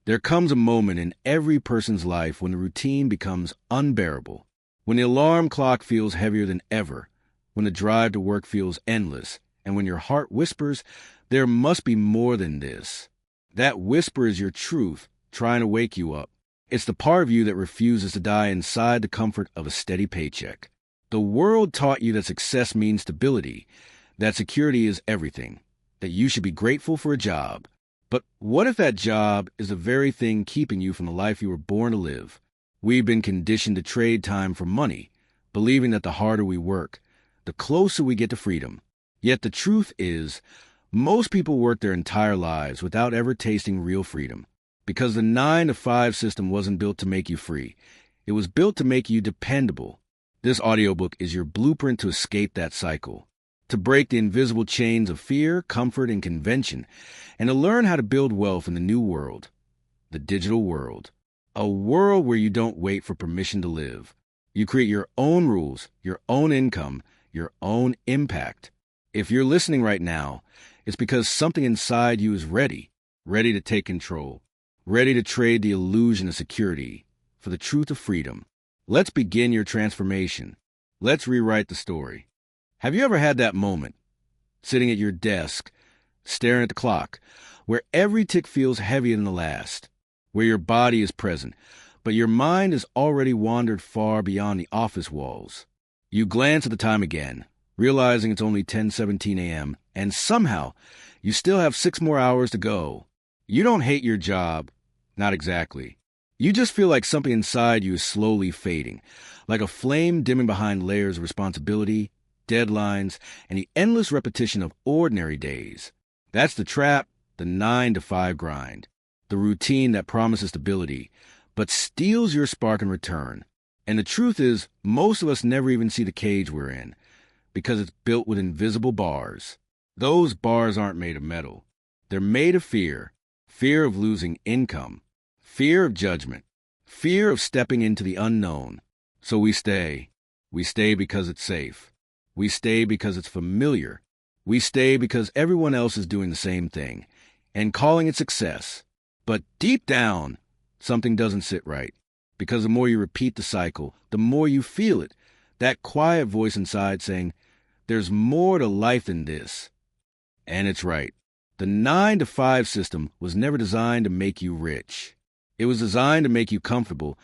There comes a moment in every person's life when the routine becomes unbearable, when the alarm clock feels heavier than ever, when the drive to work feels endless, and when your heart whispers, there must be more than this. That whisper is your truth, trying to wake you up. It's the part of you that refuses to die inside the comfort of a steady paycheck. The world taught you that success means stability, that security is everything, that you should be grateful for a job. But what if that job is the very thing keeping you from the life you were born to live? We've been conditioned to trade time for money, believing that the harder we work, the closer we get to freedom. Yet the truth is, most people work their entire lives without ever tasting real freedom, because the 9-to-5 system wasn't built to make you free. It was built to make you dependable. This audiobook is your blueprint to escape that cycle, to break the invisible chains of fear, comfort, and convention, and to learn how to build wealth in the new world, the digital world, a world where you don't wait for permission to live. You create your own rules, your own income, your own impact. If you're listening right now, it's because something inside you is ready to take control, ready to trade the illusion of security for the truth of freedom. Let's begin your transformation. Let's rewrite the story. Have you ever had that moment, sitting at your desk, staring at the clock, where every tick feels heavier than the last, where your body is present, but your mind has already wandered far beyond the office walls? You glance at the time again, realizing it's only 10:17 a.m., and somehow you still have 6 more hours to go. You don't hate your job, not exactly. You just feel like something inside you is slowly fading, like a flame dimming behind layers of responsibility, deadlines, and the endless repetition of ordinary days. That's the trap, the 9-to-5 grind, the routine that promises stability, but steals your spark in return. And the truth is, most of us never even see the cage we're in, because it's built with invisible bars. Those bars aren't made of metal. They're made of fear of losing income, fear of judgment, fear of stepping into the unknown. So we stay. We stay because it's safe. We stay because it's familiar. We stay because everyone else is doing the same thing and calling it success. But deep down, something doesn't sit right. Because the more you repeat the cycle, the more you feel it. That quiet voice inside saying, there's more to life than this. And it's right. The 9-to-5 system was never designed to make you rich. It was designed to make you comfortable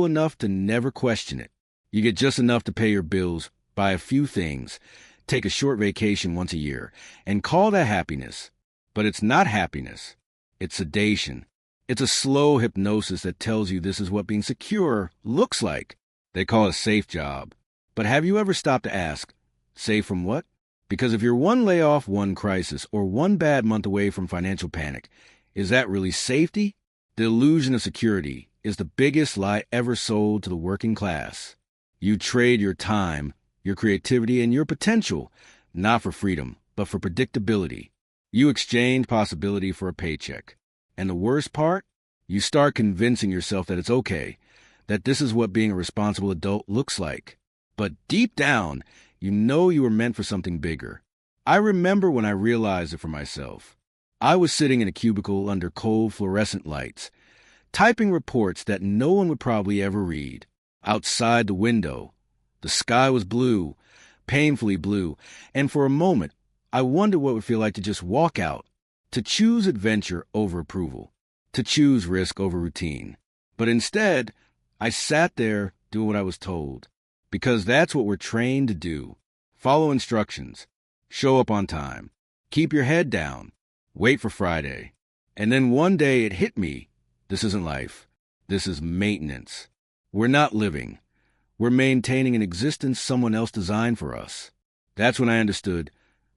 enough to never question it. You get just enough to pay your bills, buy a few things, take a short vacation once a year, and call that happiness. But it's not happiness. It's sedation. It's a slow hypnosis that tells you this is what being secure looks like. They call it a safe job. But have you ever stopped to ask, safe from what? Because if you're one layoff, one crisis, or one bad month away from financial panic, is that really safety? The illusion of security is the biggest lie ever sold to the working class. You trade your time, your creativity, and your potential, not for freedom, but for predictability. You exchange possibility for a paycheck. And the worst part? You start convincing yourself that it's okay, that this is what being a responsible adult looks like. But deep down, you know you were meant for something bigger. I remember when I realized it for myself. I was sitting in a cubicle under cold fluorescent lights, typing reports that no one would probably ever read. Outside the window, the sky was blue, painfully blue, and for a moment, I wondered what it would feel like to just walk out, to choose adventure over approval, to choose risk over routine. But instead, I sat there doing what I was told, because that's what we're trained to do. Follow instructions, show up on time, keep your head down, wait for Friday. And then one day it hit me, this isn't life, this is maintenance. We're not living. We're maintaining an existence someone else designed for us. That's when I understood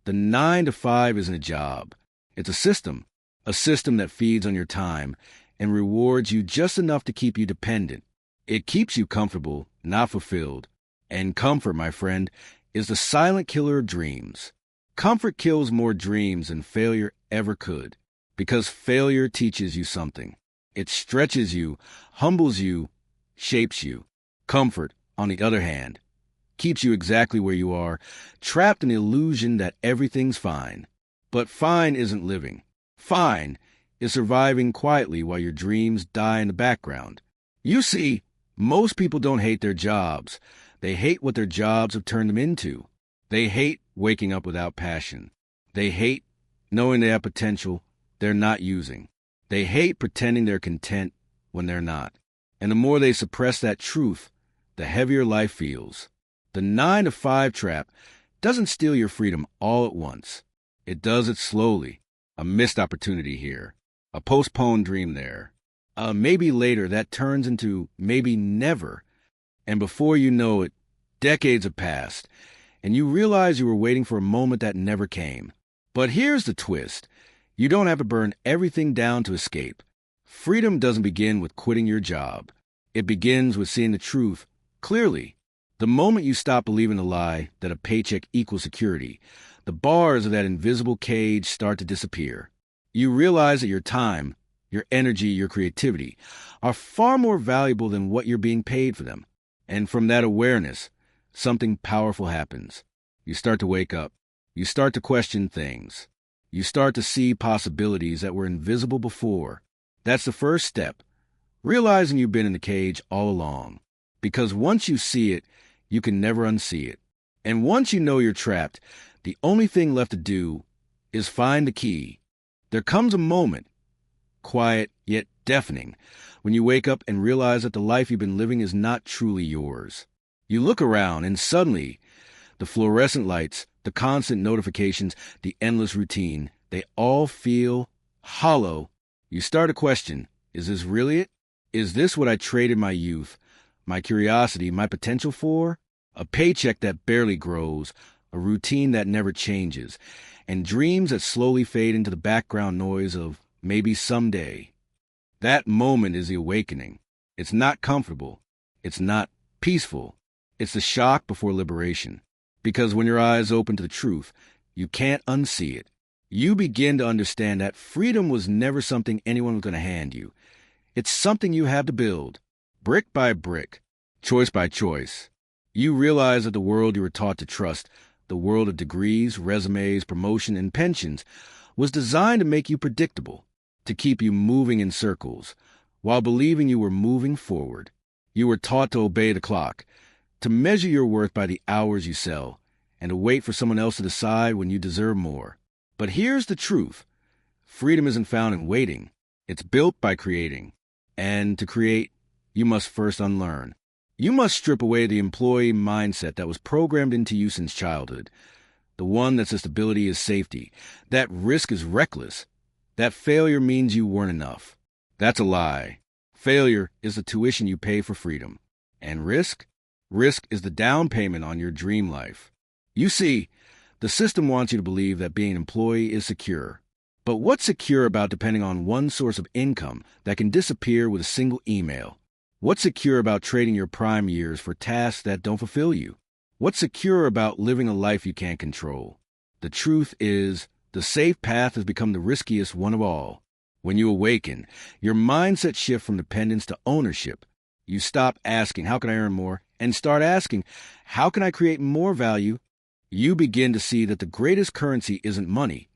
the 9-to-5 isn't a job. It's a system that feeds on your time and rewards you just enough to keep you dependent. It keeps you comfortable, not fulfilled. And comfort, my friend, is the silent killer of dreams. Comfort kills more dreams than failure ever could, because failure teaches you something. It stretches you, humbles you, shapes you. Comfort, on the other hand, keeps you exactly where you are, trapped in the illusion that everything's fine. But fine isn't living. Fine is surviving quietly while your dreams die in the background. You see, most people don't hate their jobs. They hate what their jobs have turned them into. They hate waking up without passion. They hate knowing they have potential they're not using. They hate pretending they're content when they're not. And the more they suppress that truth, the heavier life feels. The 9-to-5 trap doesn't steal your freedom all at once. It does it slowly. A missed opportunity here. A postponed dream there. Maybe later that turns into maybe never. And before you know it, decades have passed, and you realize you were waiting for a moment that never came. But here's the twist. You don't have to burn everything down to escape. Freedom doesn't begin with quitting your job. It begins with seeing the truth clearly. The moment you stop believing the lie that a paycheck equals security, the bars of that invisible cage start to disappear. You realize that your time, your energy, your creativity are far more valuable than what you're being paid for them. And from that awareness, something powerful happens. You start to wake up. You start to question things. You start to see possibilities that were invisible before. That's the first step, realizing you've been in the cage all along. Because once you see it, you can never unsee it. And once you know you're trapped, the only thing left to do is find the key. There comes a moment, quiet yet deafening, when you wake up and realize that the life you've been living is not truly yours. You look around and suddenly, the fluorescent lights, the constant notifications, the endless routine, they all feel hollow. You start to question, is this really it? Is this what I traded my youth, my curiosity, my potential for? A paycheck that barely grows, a routine that never changes, and dreams that slowly fade into the background noise of maybe someday. That moment is the awakening. It's not comfortable. It's not peaceful. It's the shock before liberation. Because when your eyes open to the truth, you can't unsee it. You begin to understand that freedom was never something anyone was going to hand you. It's something you have to build, brick by brick, choice by choice. You realize that the world you were taught to trust, the world of degrees, resumes, promotion, and pensions, was designed to make you predictable, to keep you moving in circles, while believing you were moving forward. You were taught to obey the clock, to measure your worth by the hours you sell, and to wait for someone else to decide when you deserve more. But here's the truth. Freedom isn't found in waiting. It's built by creating. And to create, you must first unlearn. You must strip away the employee mindset that was programmed into you since childhood. The one that says stability is safety, that risk is reckless, that failure means you weren't enough. That's a lie. Failure is the tuition you pay for freedom. And risk? Risk is the down payment on your dream life. You see, the system wants you to believe that being an employee is secure. But what's secure about depending on one source of income that can disappear with a single email? What's secure about trading your prime years for tasks that don't fulfill you? What's secure about living a life you can't control? The truth is, the safe path has become the riskiest one of all. When you awaken, your mindset shifts from dependence to ownership. You stop asking, how can I earn more? And start asking, how can I create more value? You begin to see that the greatest currency isn't money,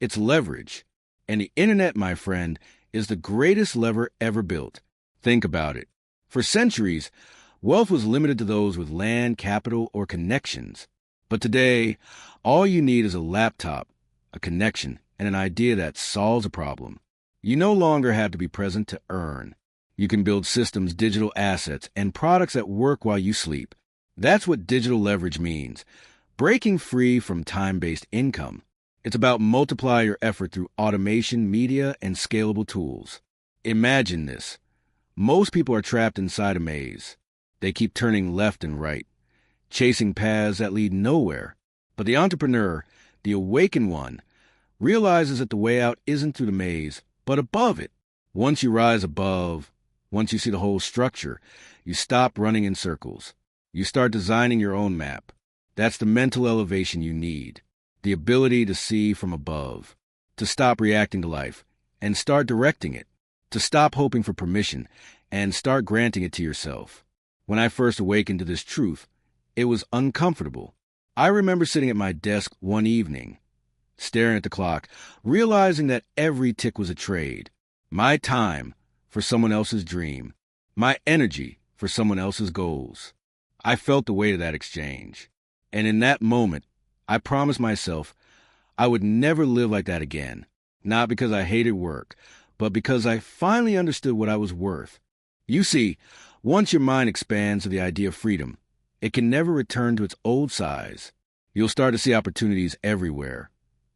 it's leverage. And the internet, my friend, is the greatest lever ever built. Think about it. For centuries, wealth was limited to those with land, capital, or connections. But today, all you need is a laptop, a connection, and an idea that solves a problem. You no longer have to be present to earn. You can build systems, digital assets, and products that work while you sleep. That's what digital leverage means. Breaking free from time-based income. It's about multiply your effort through automation, media, and scalable tools. Imagine this. Most people are trapped inside a maze. They keep turning left and right, chasing paths that lead nowhere. But the entrepreneur, the awakened one, realizes that the way out isn't through the maze, but above it. Once you rise above, once you see the whole structure, you stop running in circles. You start designing your own map. That's the mental elevation you need. The ability to see from above, to stop reacting to life and start directing it, to stop hoping for permission and start granting it to yourself. When I first awakened to this truth, it was uncomfortable. I remember sitting at my desk one evening, staring at the clock, realizing that every tick was a trade. My time for someone else's dream. My energy for someone else's goals. I felt the weight of that exchange. And in that moment, I promised myself I would never live like that again. Not because I hated work, but because I finally understood what I was worth. You see, once your mind expands to the idea of freedom, it can never return to its old size. You'll start to see opportunities everywhere.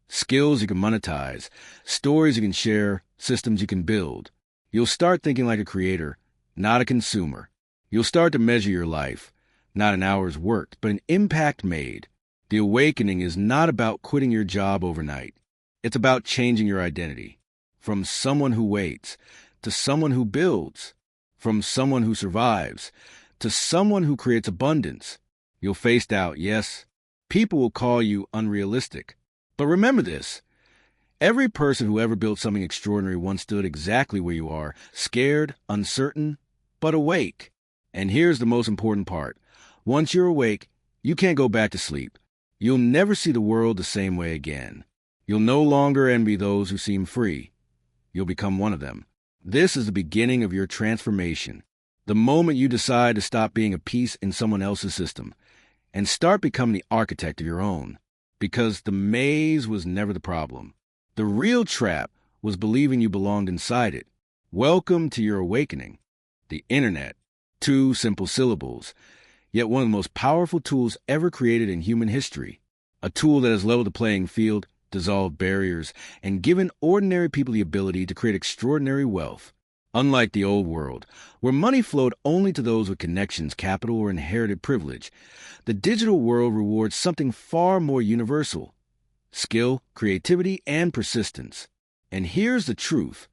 Skills you can monetize, stories you can share, systems you can build. You'll start thinking like a creator, not a consumer. You'll start to measure your life, not in hours worked, but an impact made. The awakening is not about quitting your job overnight. It's about changing your identity. From someone who waits to someone who builds. From someone who survives to someone who creates abundance. You'll face doubt, yes. People will call you unrealistic. But remember this. Every person who ever built something extraordinary once stood exactly where you are, scared, uncertain, but awake. And here's the most important part. Once you're awake, you can't go back to sleep. You'll never see the world the same way again. You'll no longer envy those who seem free. You'll become one of them. This is the beginning of your transformation. The moment you decide to stop being a piece in someone else's system and start becoming the architect of your own. Because the maze was never the problem. The real trap was believing you belonged inside it. Welcome to your awakening. The internet. 2 simple syllables. Yet one of the most powerful tools ever created in human history. A tool that has leveled the playing field, dissolved barriers, and given ordinary people the ability to create extraordinary wealth. Unlike the old world, where money flowed only to those with connections, capital, or inherited privilege, the digital world rewards something far more universal: skill, creativity, and persistence. And here's the truth.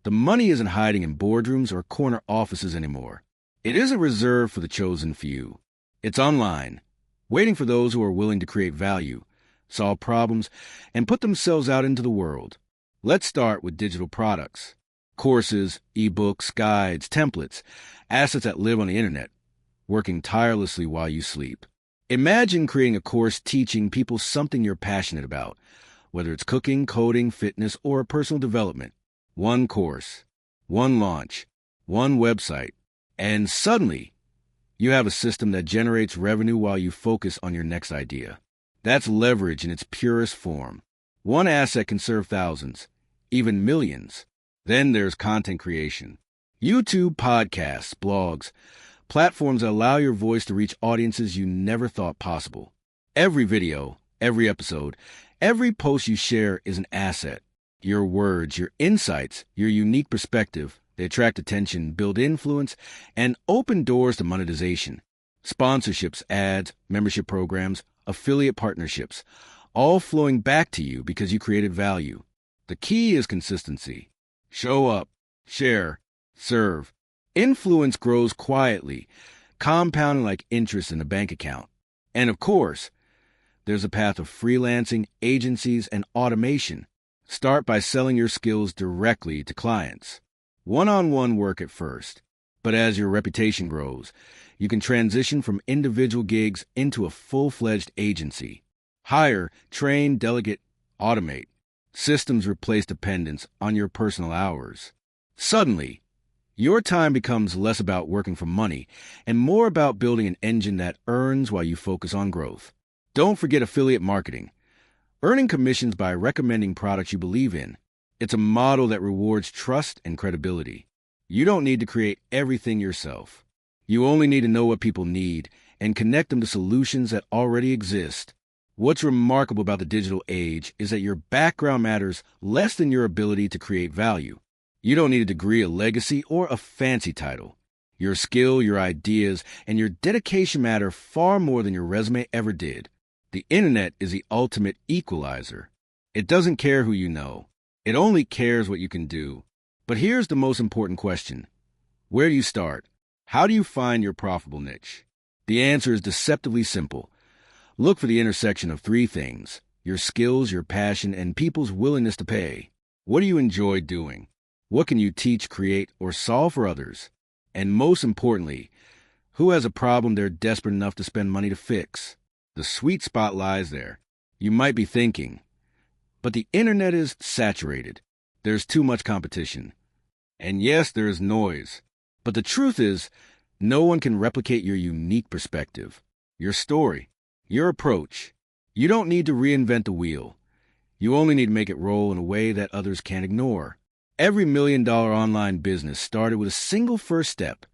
The money isn't hiding in boardrooms or corner offices anymore. It isn't reserved for the chosen few. It's online, waiting for those who are willing to create value, solve problems, and put themselves out into the world. Let's start with digital products. Courses, ebooks, guides, templates, assets that live on the internet, working tirelessly while you sleep. Imagine creating a course teaching people something you're passionate about, whether it's cooking, coding, fitness, or personal development. One course, one launch, one website, and suddenly you have a system that generates revenue while you focus on your next idea. That's leverage in its purest form. One asset can serve thousands, even millions. Then there's content creation. YouTube, podcasts, blogs, platforms that allow your voice to reach audiences you never thought possible. Every video, every episode, every post you share is an asset. Your words, your insights, your unique perspective, they attract attention, build influence, and open doors to monetization. Sponsorships, ads, membership programs, affiliate partnerships, all flowing back to you because you created value. The key is consistency. Show up, share, serve. Influence grows quietly, compounding like interest in a bank account. And of course, there's a path of freelancing, agencies, and automation. Start by selling your skills directly to clients. One-on-one work at first, but as your reputation grows, you can transition from individual gigs into a full-fledged agency. Hire, train, delegate, automate. Systems replace dependence on your personal hours. Suddenly, your time becomes less about working for money and more about building an engine that earns while you focus on growth. Don't forget affiliate marketing. Earning commissions by recommending products you believe in. It's a model that rewards trust and credibility. You don't need to create everything yourself. You only need to know what people need and connect them to solutions that already exist. What's remarkable about the digital age is that your background matters less than your ability to create value. You don't need a degree, a legacy, or a fancy title. Your skill, your ideas, and your dedication matter far more than your resume ever did. The internet is the ultimate equalizer. It doesn't care who you know. It only cares what you can do. But here's the most important question. Where do you start? How do you find your profitable niche? The answer is deceptively simple. Look for the intersection of 3 things: your skills, your passion, and people's willingness to pay. What do you enjoy doing? What can you teach, create, or solve for others? And most importantly, who has a problem they're desperate enough to spend money to fix? The sweet spot lies there. You might be thinking, But the internet is saturated. There's too much competition. And yes, there is noise. But the truth is, no one can replicate your unique perspective, your story, your approach. You don't need to reinvent the wheel. You only need to make it roll in a way that others can't ignore. Every million-dollar online business started with a single first step: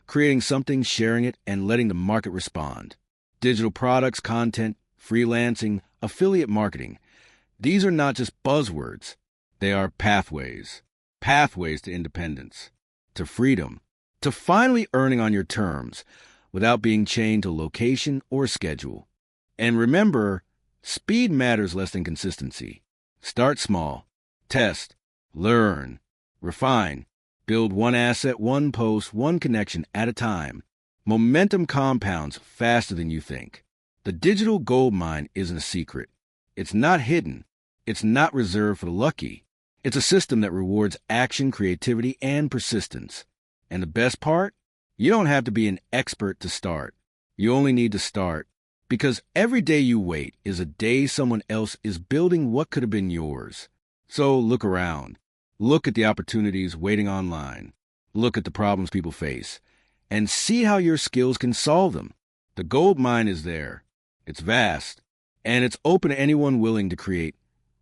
creating something, sharing it, and letting the market respond. Digital products, content, freelancing, affiliate marketing. These are not just buzzwords. They are pathways. Pathways to independence, to freedom, to finally earning on your terms without being chained to location or schedule. And remember, speed matters less than consistency. Start small. Test. Learn. Refine. Build one asset, one post, one connection at a time. Momentum compounds faster than you think. The digital goldmine isn't a secret. It's not hidden. It's not reserved for the lucky. It's a system that rewards action, creativity, and persistence. And the best part? You don't have to be an expert to start. You only need to start. Because every day you wait is a day someone else is building what could have been yours. So look around. Look at the opportunities waiting online. Look at the problems people face. And see how your skills can solve them. The gold mine is there. It's vast. And it's open to anyone willing to create,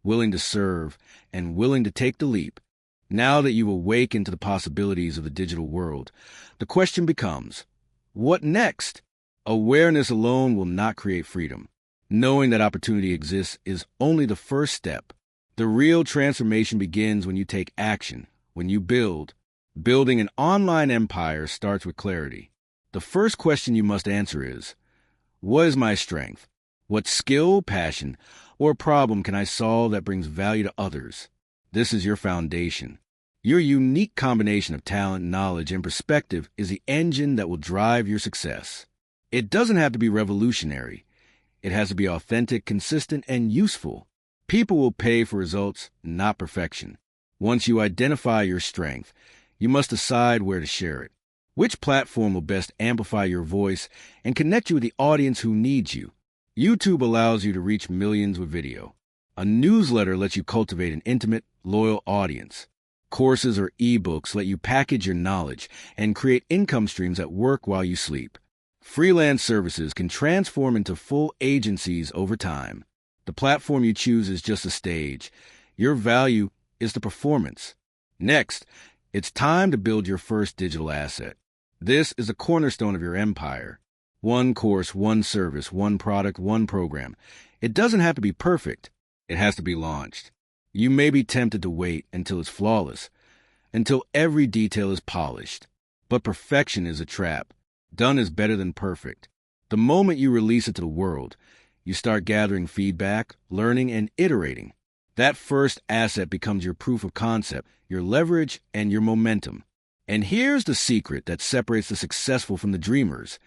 willing to serve, and willing to take the leap. Now that you awaken to the possibilities of the digital world, the question becomes, what next? Awareness alone will not create freedom. Knowing that opportunity exists is only the first step. The real transformation begins when you take action, when you build. Building an online empire starts with clarity. The first question you must answer is, what is my strength? What skill, passion, or problem can I solve that brings value to others? This is your foundation. Your unique combination of talent, knowledge, and perspective is the engine that will drive your success. It doesn't have to be revolutionary. It has to be authentic, consistent, and useful. People will pay for results, not perfection. Once you identify your strength, you must decide where to share it. Which platform will best amplify your voice and connect you with the audience who needs you? YouTube allows you to reach millions with video. A newsletter lets you cultivate an intimate, loyal audience. Courses or ebooks let you package your knowledge and create income streams that work while you sleep. Freelance services can transform into full agencies over time. The platform you choose is just a stage. Your value is the performance. Next, it's time to build your first digital asset. This is the cornerstone of your empire. One course, one service, one product, one program. It doesn't have to be perfect. It has to be launched. You may be tempted to wait until it's flawless, until every detail is polished. But perfection is a trap. Done is better than perfect. The moment you release it to the world, you start gathering feedback, learning, and iterating. That first asset becomes your proof of concept, your leverage, and your momentum. And here's the secret that separates the successful from the dreamers.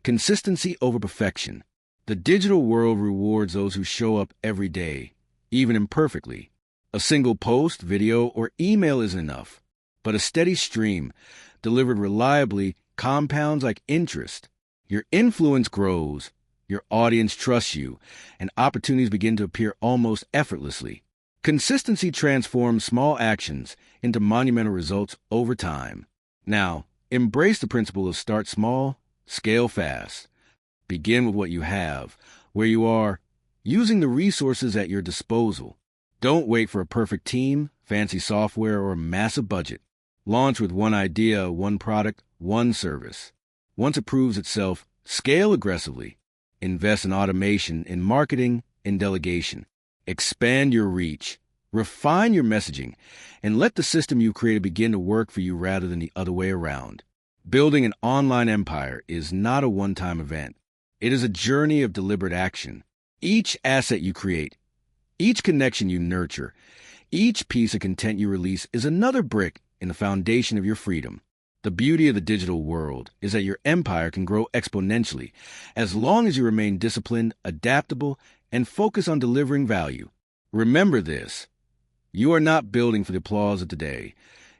Consistency over perfection. The digital world rewards those who show up every day, even imperfectly. A single post, video, or email isn't enough, but a steady stream, delivered reliably, compounds like interest. Your influence grows, your audience trusts you, and opportunities begin to appear almost effortlessly. Consistency transforms small actions into monumental results over time. Now, embrace the principle of start small, scale fast. Begin with what you have, where you are, using the resources at your disposal. Don't wait for a perfect team, fancy software, or a massive budget. Launch with one idea, one product, one service. Once it proves itself, scale aggressively. Invest in automation, in marketing, in delegation. Expand your reach. Refine your messaging, and let the system you created begin to work for you rather than the other way around. Building an online empire is not a one-time event. It is a journey of deliberate action. Each asset you create, each connection you nurture, each piece of content you release is another brick in the foundation of your freedom. The beauty of the digital world is that your empire can grow exponentially as long as you remain disciplined, adaptable, and focused on delivering value. Remember this. You are not building for the applause of today.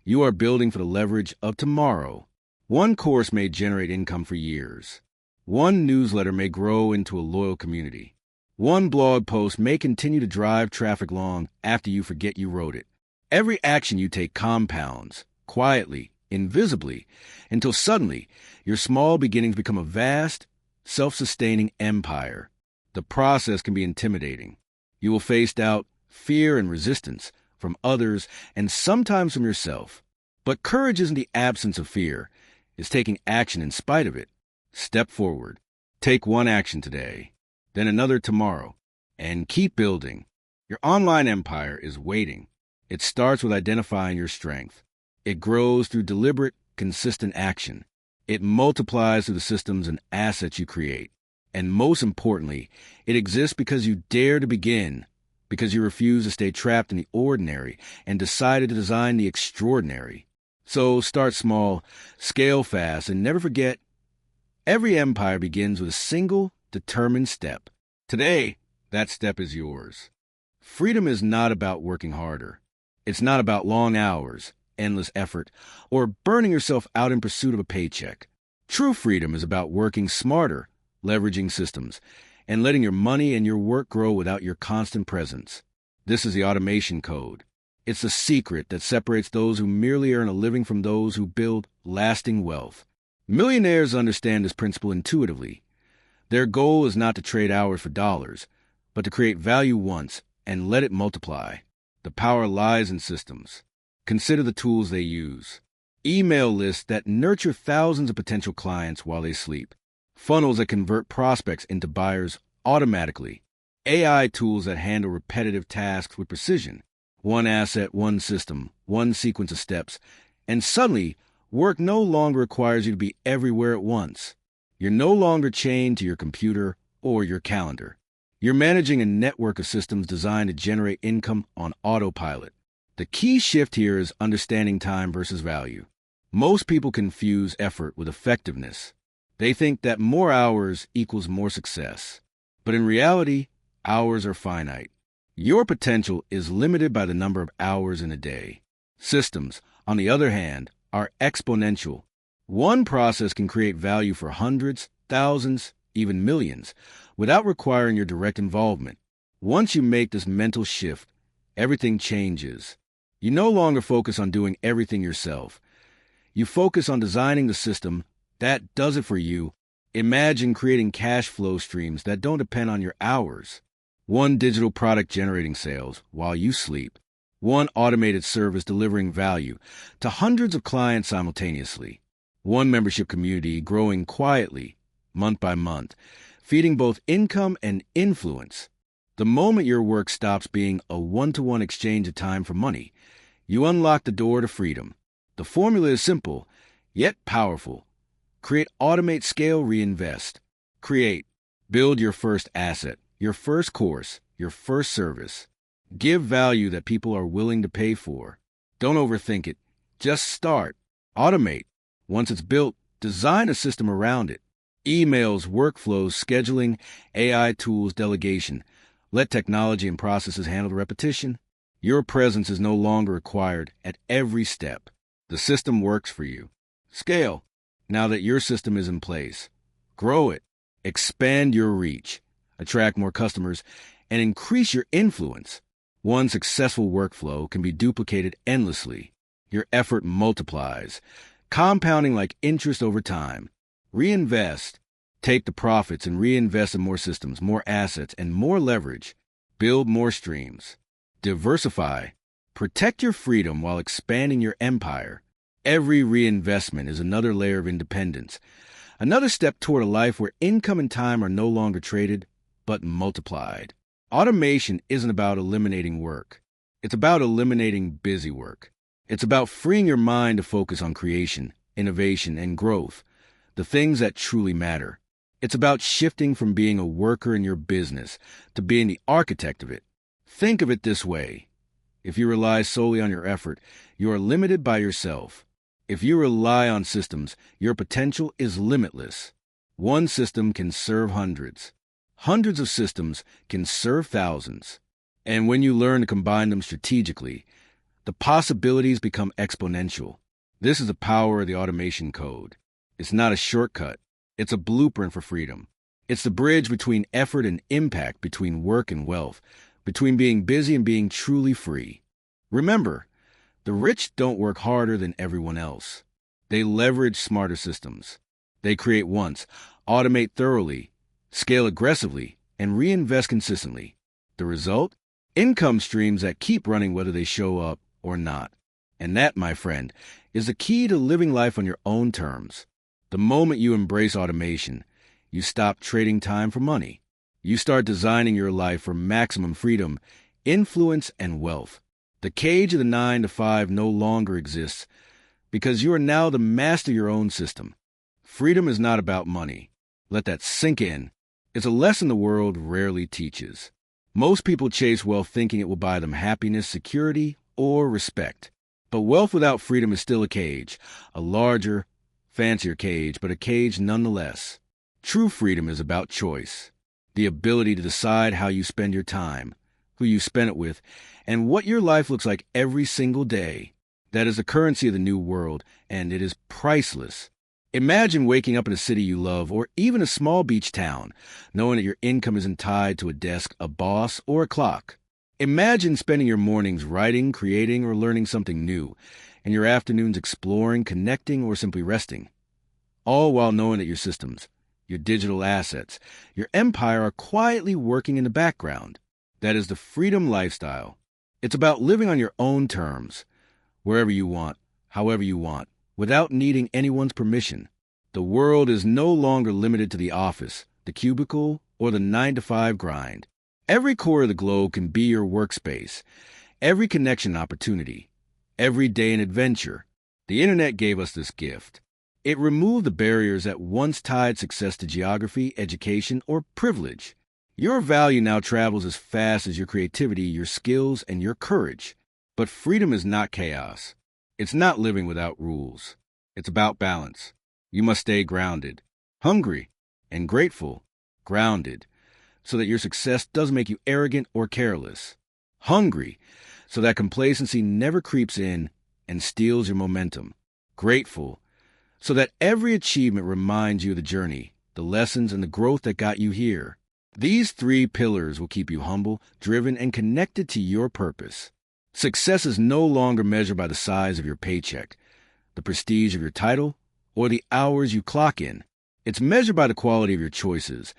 You are building for the leverage of tomorrow. One course may generate income for years. One newsletter may grow into a loyal community. One blog post may continue to drive traffic long after you forget you wrote it. Every action you take compounds, quietly, invisibly, until suddenly your small beginnings become a vast, self-sustaining empire. The process can be intimidating. You will face doubt, fear, and resistance from others and sometimes from yourself. But courage isn't the absence of fear. It's taking action in spite of it. Step forward. Take one action today, then another tomorrow, and keep building. Your online empire is waiting. It starts with identifying your strength. It grows through deliberate, consistent action. It multiplies through the systems and assets you create. And most importantly, it exists because you dare to begin, because you refuse to stay trapped in the ordinary and decided to design the extraordinary. So start small, scale fast, and never forget, every empire begins with a single, determined step. Today, that step is yours. Freedom is not about working harder. It's not about long hours, endless effort, or burning yourself out in pursuit of a paycheck. True freedom is about working smarter, leveraging systems, and letting your money and your work grow without your constant presence. This is the automation code. It's the secret that separates those who merely earn a living from those who build lasting wealth. Millionaires understand this principle intuitively. Their goal is not to trade hours for dollars, but to create value once and let it multiply. The power lies in systems. Consider the tools they use. Email lists that nurture thousands of potential clients while they sleep. Funnels that convert prospects into buyers automatically. AI tools that handle repetitive tasks with precision. One asset, one system, one sequence of steps. And suddenly, work no longer requires you to be everywhere at once. You're no longer chained to your computer or your calendar. You're managing a network of systems designed to generate income on autopilot. The key shift here is understanding time versus value. Most people confuse effort with effectiveness. They think that more hours equals more success. But in reality, hours are finite. Your potential is limited by the number of hours in a day. Systems, on the other hand, are exponential. One process can create value for hundreds, thousands, even millions, without requiring your direct involvement. Once you make this mental shift, everything changes. You no longer focus on doing everything yourself. You focus on designing the system that does it for you. Imagine creating cash flow streams that don't depend on your hours. One digital product generating sales while you sleep. One automated service delivering value to hundreds of clients simultaneously. One membership community growing quietly, month by month, feeding both income and influence. The moment your work stops being a one-to-one exchange of time for money, you unlock the door to freedom. The formula is simple, yet powerful. Create, automate, scale, reinvest. Create. Build your first asset, your first course, your first service. Give value that people are willing to pay for. Don't overthink it. Just start. Automate. Once it's built, design a system around it. Emails, workflows, scheduling, AI tools, delegation. Let technology and processes handle the repetition. Your presence is no longer required at every step. The system works for you. Scale. Now that your system is in place, grow it. Expand your reach. Attract more customers and increase your influence. One successful workflow can be duplicated endlessly. Your effort multiplies, compounding like interest over time. Reinvest. Take the profits and reinvest in more systems, more assets, and more leverage. Build more streams. Diversify. Protect your freedom while expanding your empire. Every reinvestment is another layer of independence, another step toward a life where income and time are no longer traded, but multiplied. Automation isn't about eliminating work. It's about eliminating busy work. It's about freeing your mind to focus on creation, innovation, and growth, the things that truly matter. It's about shifting from being a worker in your business to being the architect of it. Think of it this way. If you rely solely on your effort, you are limited by yourself. If you rely on systems, your potential is limitless. One system can serve hundreds. Hundreds of systems can serve thousands. And when you learn to combine them strategically, the possibilities become exponential. This is the power of the automation code. It's not a shortcut. It's a blueprint for freedom. It's the bridge between effort and impact, between work and wealth, between being busy and being truly free. Remember, the rich don't work harder than everyone else. They leverage smarter systems. They create once, automate thoroughly, scale aggressively, and reinvest consistently. The result? Income streams that keep running whether they show up or not. And that, my friend, is the key to living life on your own terms. The moment you embrace automation, you stop trading time for money. You start designing your life for maximum freedom, influence, and wealth. The cage of the 9 to 5 no longer exists because you are now the master of your own system. Freedom is not about money. Let that sink in. It's a lesson the world rarely teaches. Most people chase wealth thinking it will buy them happiness, security, or respect. But wealth without freedom is still a cage, a larger, fancier cage, but a cage nonetheless. True freedom is about choice, the ability to decide how you spend your time, who you spend it with, and what your life looks like every single day. That is the currency of the new world, and it is priceless. Imagine waking up in a city you love, or even a small beach town, knowing that your income isn't tied to a desk, a boss, or a clock. Imagine spending your mornings writing, creating, or learning something new, and your afternoons exploring, connecting, or simply resting. All while knowing that your systems, your digital assets, your empire are quietly working in the background. That is the freedom lifestyle. It's about living on your own terms, wherever you want, however you want, without needing anyone's permission. The world is no longer limited to the office, the cubicle, or the 9 to 5 grind. Every corner of the globe can be your workspace, every connection an opportunity, every day an adventure. The internet gave us this gift. It removed the barriers that once tied success to geography, education, or privilege. Your value now travels as fast as your creativity, your skills, and your courage. But freedom is not chaos. It's not living without rules. It's about balance. You must stay grounded, hungry, and grateful. Grounded, so that your success doesn't make you arrogant or careless. Hungry, so that complacency never creeps in and steals your momentum. Grateful, so that every achievement reminds you of the journey, the lessons, and the growth that got you here. These 3 pillars will keep you humble, driven, and connected to your purpose. Success is no longer measured by the size of your paycheck, the prestige of your title, or the hours you clock in. It's measured by the quality of your choices,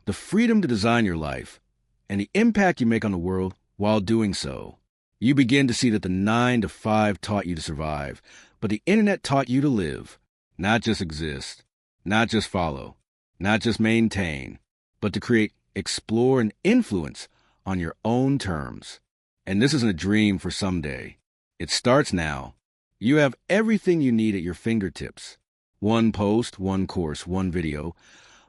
the freedom to design your life, and the impact you make on the world while doing so. You begin to see that the 9 to 5 taught you to survive, but the internet taught you to live, not just exist, not just follow, not just maintain, but to create, explore, and influence on your own terms. And this isn't a dream for someday. It starts now. You have everything you need at your fingertips. One post, one course, one video,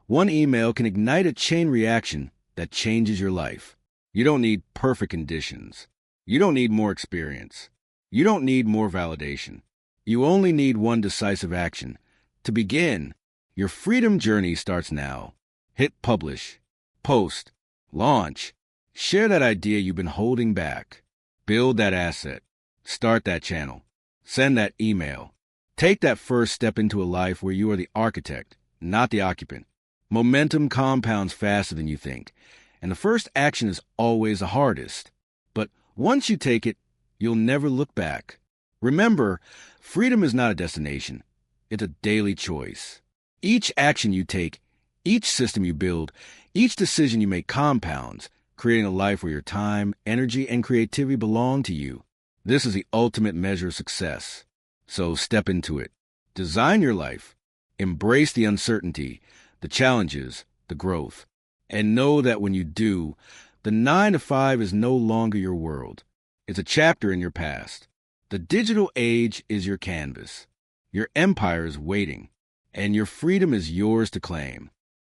one email can ignite a chain reaction that changes your life. You don't need perfect conditions. You don't need more experience. You don't need more validation. You only need one decisive action. To begin, your freedom journey starts now. Hit publish, post, launch, share that idea you've been holding back. Build that asset. Start that channel. Send that email. Take that first step into a life where you are the architect, not the occupant. Momentum compounds faster than you think, and the first action is always the hardest. But once you take it, you'll never look back. Remember, freedom is not a destination. It's a daily choice. Each action you take, each system you build, each decision you make compounds, creating a life where your time, energy, and creativity belong to you. This is the ultimate measure of success. So step into it. Design your life. Embrace the uncertainty, the challenges, the growth. And know that when you do, the 9 to 5 is no longer your world. It's a chapter in your past. The digital age is your canvas. Your empire is waiting, and your freedom is yours to claim.